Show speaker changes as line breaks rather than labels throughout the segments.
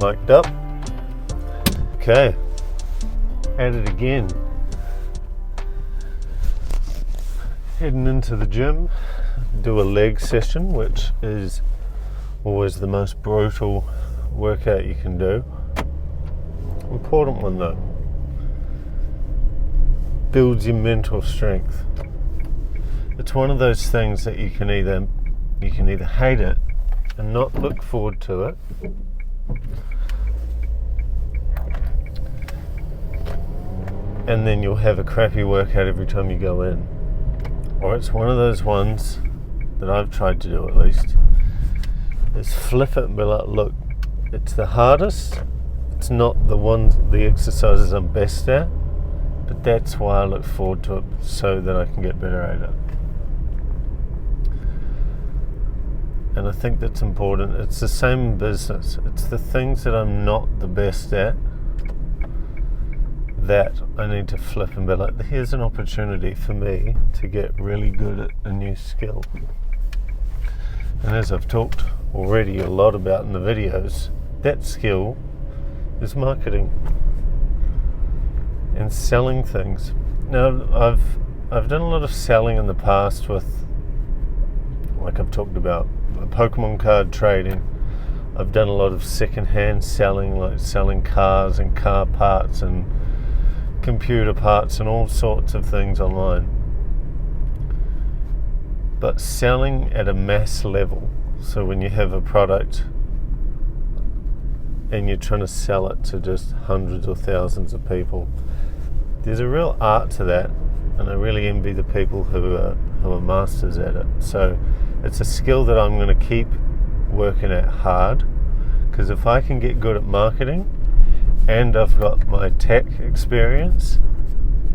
Mic'd up. Okay, at it again. Heading into the gym, do a leg session, which is always the most brutal workout you can do. Important one though. Builds your mental strength. It's one of those things that you can either hate it and not look forward to it, and then you'll have a crappy workout every time you go in. Or it's one of those ones that I've tried to do, at least, is flip it and be like, look, it's the hardest, it's not the exercises I'm best at, but that's why I look forward to it, so that I can get better at it. And I think that's important. It's the same in business. It's the things that I'm not the best at that I need to flip and be like, here's an opportunity for me to get really good at a new skill. And as I've talked already a lot about in the videos, that skill is marketing and selling things. Now, I've done a lot of selling in the past with, like I've talked about, Pokemon card trading. I've done a lot of second-hand selling, like selling cars and car parts and computer parts and all sorts of things online. But selling at a mass level, so when you have a product and you're trying to sell it to just hundreds or thousands of people, there's a real art to that, and I really envy the people who are masters at it. So it's a skill that I'm going to keep working at hard, because if I can get good at marketing and I've got my tech experience,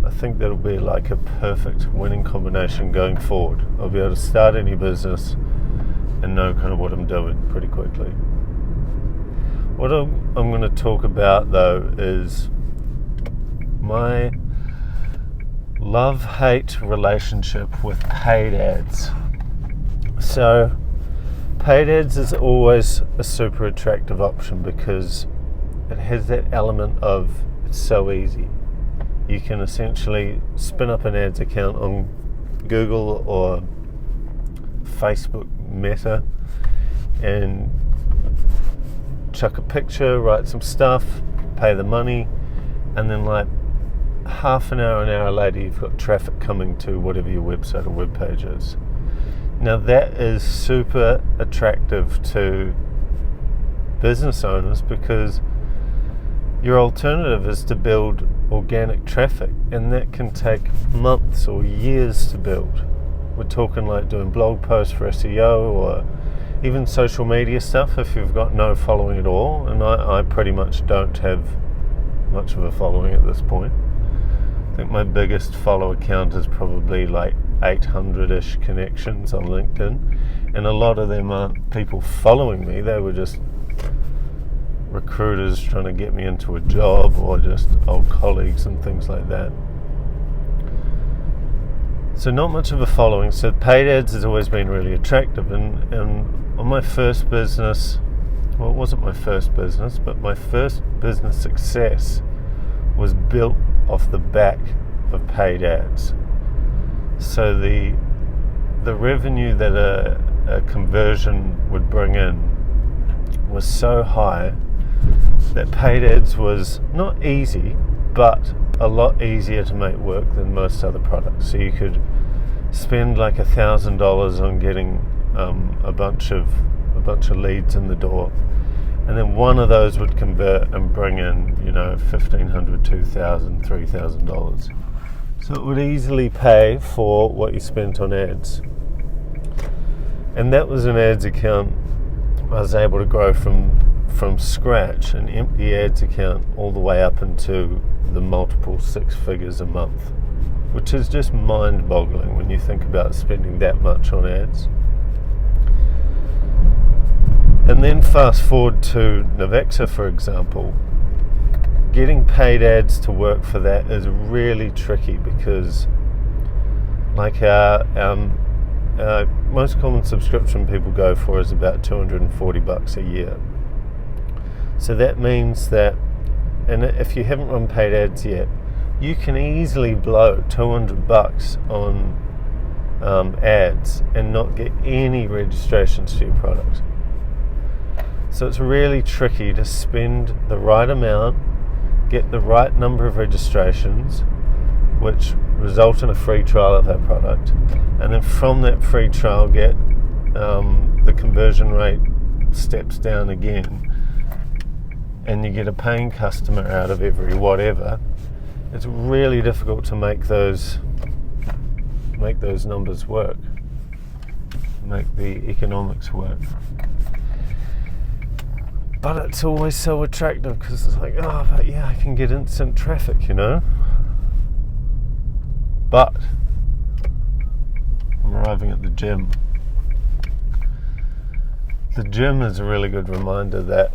I think that'll be like a perfect winning combination going forward. I'll be able to start any business and know kind of what I'm doing pretty quickly. What I'm going to talk about though is my love-hate relationship with paid ads. So paid ads is always a super attractive option because it has that element of it's so easy. You can essentially spin up an ads account on Google or Facebook Meta and chuck a picture, write some stuff, pay the money, and then like half an hour later you've got traffic coming to whatever your website or web page is. Now that is super attractive to business owners because your alternative is to build organic traffic, and that can take months or years to build. We're talking like doing blog posts for SEO or even social media stuff if you've got no following at all, and I pretty much don't have much of a following at this point. I think my biggest follower count is probably like 800-ish connections on LinkedIn, and a lot of them aren't people following me, they were just recruiters trying to get me into a job or just old colleagues and things like that. So not much of a following. So paid ads has always been really attractive, and on my first business, well, it wasn't my first business, but my first business success was built off the back of paid ads. So the revenue that a conversion would bring in was so high that paid ads was not easy, but a lot easier to make work than most other products. So you could spend like $1,000 on getting a bunch of leads in the door, and then one of those would convert and bring in, $1,500, $2,000, $3,000. So it would easily pay for what you spent on ads. And that was an ads account I was able to grow from scratch, an empty ads account, all the way up into the multiple six figures a month, which is just mind-boggling when you think about spending that much on ads. And then fast forward to Navexa, for example. Getting paid ads to work for that is really tricky because, like, our most common subscription people go for is about $240 a year. So that means that, and if you haven't run paid ads yet, you can easily blow $200 on ads and not get any registrations for your product. So it's really tricky to spend the right amount, get the right number of registrations, which result in a free trial of our product, and then from that free trial get the conversion rate steps down again, and you get a paying customer out of every whatever. It's really difficult to make those numbers work, make the economics work. But it's always so attractive because it's like, oh, but yeah, I can get instant traffic, you know. But I'm arriving at the gym. The gym is a really good reminder that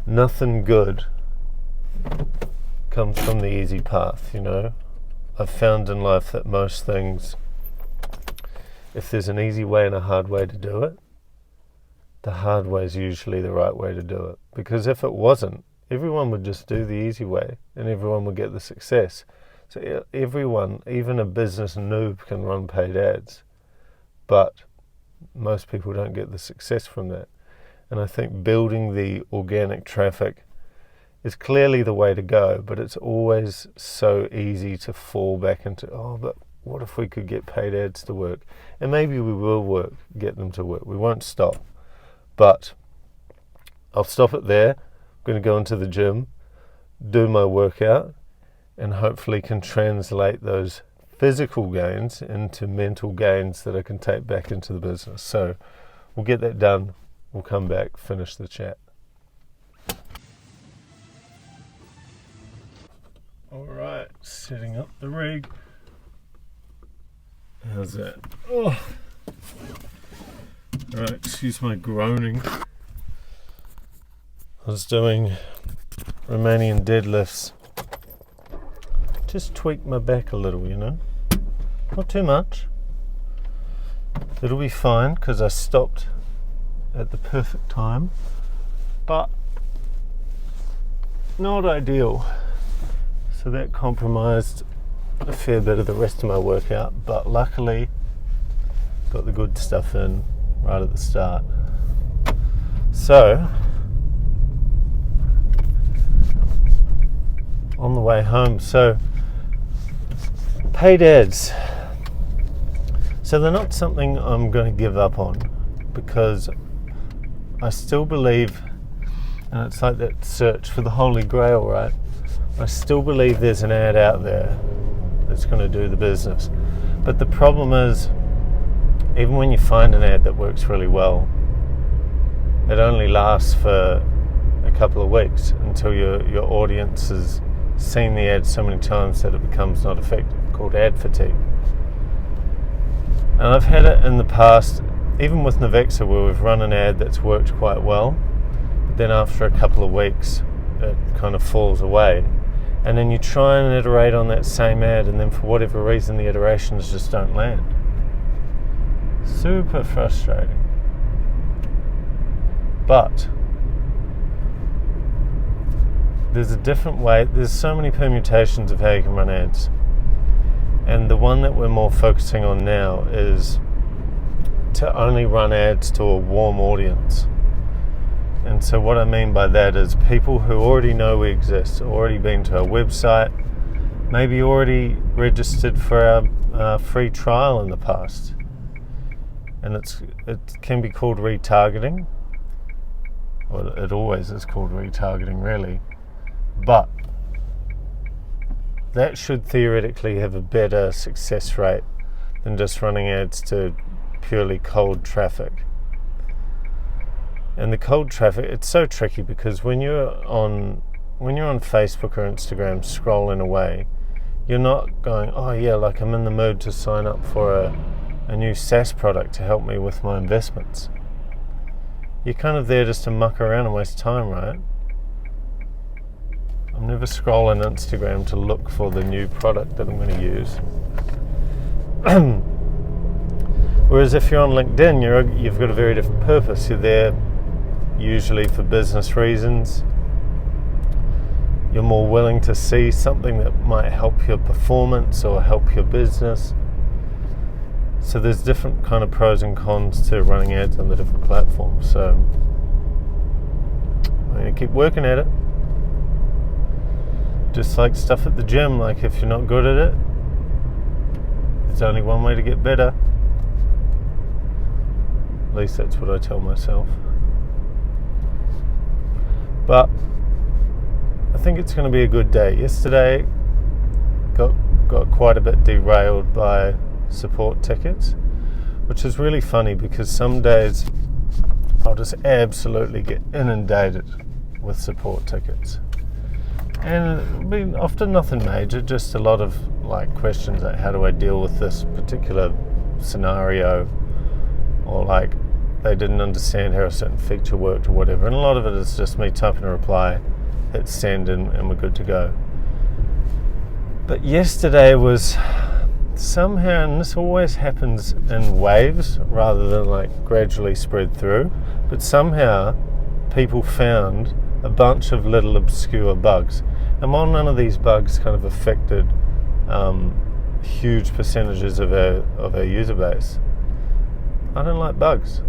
nothing good comes from the easy path, you know. I've found in life that most things, if there's an easy way and a hard way to do it, the hard way is usually the right way to do it. Because if it wasn't, everyone would just do the easy way and everyone would get the success. So everyone, even a business noob, can run paid ads, but most people don't get the success from that. And I think building the organic traffic is clearly the way to go, but it's always so easy to fall back into, oh, but what if we could get paid ads to work? And maybe we will get them to work. We won't stop. But I'll stop it there. I'm going to go into the gym, do my workout, and hopefully can translate those physical gains into mental gains that I can take back into the business. So we'll get that done. We'll come back, finish the chat. All right, setting up the rig. How's that? Oh. All right, excuse my groaning. I was doing Romanian deadlifts. Just tweaked my back a little, you know. Not too much. It'll be fine because I stopped at the perfect time, but not ideal. So that compromised a fair bit of the rest of my workout, but luckily got the good stuff in right at the start. So on the way home, so paid ads. So they're not something I'm going to give up on, because I still believe, and it's like that search for the Holy Grail, right? I still believe there's an ad out there that's going to do the business. But the problem is, even when you find an ad that works really well, it only lasts for a couple of weeks until your audience has seen the ad so many times that it becomes not effective, called ad fatigue. And I've had it in the past, even with Navexa, where we've run an ad that's worked quite well, but then after a couple of weeks it kind of falls away, and then you try and iterate on that same ad, and then for whatever reason the iterations just don't land. Super frustrating. But there's a different way. There's so many permutations of how you can run ads, and the one that we're more focusing on now is to only run ads to a warm audience. And so what I mean by that is people who already know we exist, already been to our website, maybe already registered for our free trial in the past. And it can be called retargeting. Well, it always is called retargeting, really. But that should theoretically have a better success rate than just running ads to purely cold traffic. And the cold traffic, it's so tricky, because when you're on Facebook or Instagram scrolling away, you're not going, oh yeah, like I'm in the mood to sign up for a new SaaS product to help me with my investments. You're kind of there just to muck around and waste time, right? I'm never scrolling Instagram to look for the new product that I'm going to use. Whereas if you're on LinkedIn, you've got a very different purpose. You're there usually for business reasons. you're more willing to see something that might help your performance or help your business. So there's different kind of pros and cons to running ads on the different platforms. So I'm going to keep working at it. Just like stuff at the gym, like if you're not good at it, there's only one way to get better. At least that's what I tell myself. But I think it's going to be a good day. Yesterday got quite a bit derailed by support tickets, which is really funny because some days I'll just absolutely get inundated with support tickets. And I mean, often nothing major, just a lot of like questions like how do I deal with this particular scenario, or like they didn't understand how a certain feature worked or whatever. And a lot of it is just me typing a reply, hit send, and we're good to go. But yesterday was somehow, and this always happens in waves rather than like gradually spread through, but somehow people found a bunch of little obscure bugs. And while none of these bugs kind of affected huge percentages of our user base, I don't like bugs.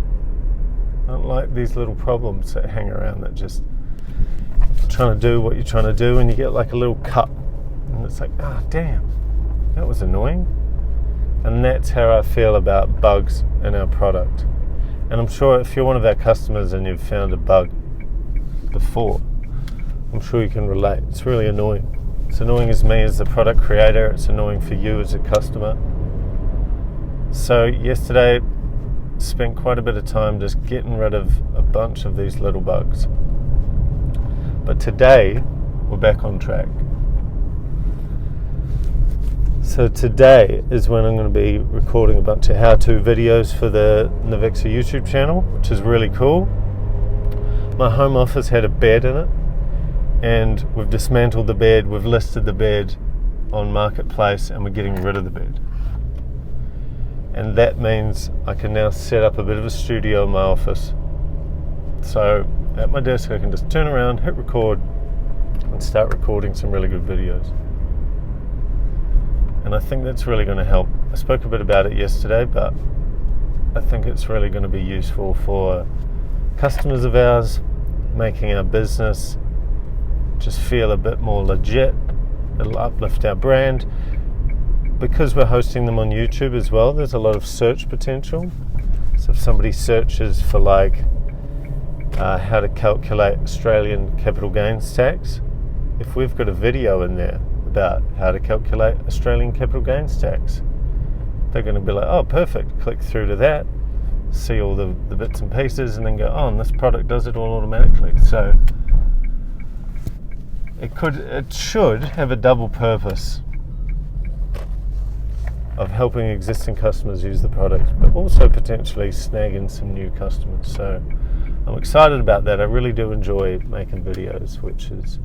I don't like these little problems that hang around that just trying to do what you're trying to do, and you get like a little cut and it's like, damn, that was annoying. And that's how I feel about bugs in our product. And I'm sure if you're one of our customers and you've found a bug before, I'm sure you can relate. It's really annoying. It's annoying as me as the product creator. It's annoying for you as a customer. So yesterday, spent quite a bit of time just getting rid of a bunch of these little bugs. But today, we're back on track. So today is when I'm going to be recording a bunch of how-to videos for the Navixa YouTube channel, which is really cool. My home office had a bed in it, and we've dismantled the bed, we've listed the bed on Marketplace, and we're getting rid of the bed. And that means I can now set up a bit of a studio in my office. So at my desk I can just turn around, hit record, and start recording some really good videos. And I think that's really going to help. I spoke a bit about it yesterday, but I think it's really going to be useful for customers of ours, making our business just feel a bit more legit. It'll uplift our brand. Because we're hosting them on YouTube as well, there's a lot of search potential. So if somebody searches for like how to calculate Australian capital gains tax, if we've got a video in there about how to calculate Australian capital gains tax, they're going to be like, oh perfect, click through to that, see all the bits and pieces, and then go, oh, and this product does it all automatically. So it should have a double purpose of helping existing customers use the product, but also potentially snagging some new customers. So I'm excited about that. I really do enjoy making videos, which is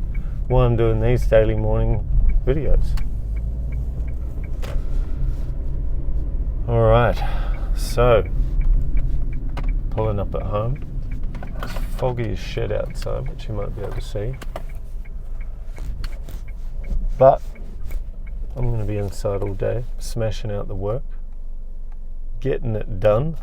why I'm doing these daily morning videos. Alright, so pulling up at home. It's foggy as shit outside, which you might be able to see. But I'm going to be inside all day, smashing out the work, getting it done.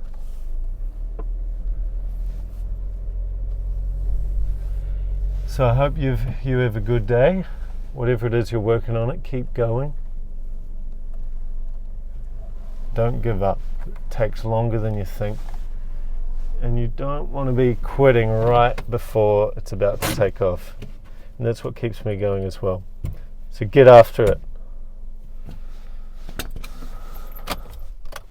So I hope you have a good day. Whatever it is you're working on, keep going. Don't give up. It takes longer than you think. And you don't want to be quitting right before it's about to take off. And that's what keeps me going as well. So get after it.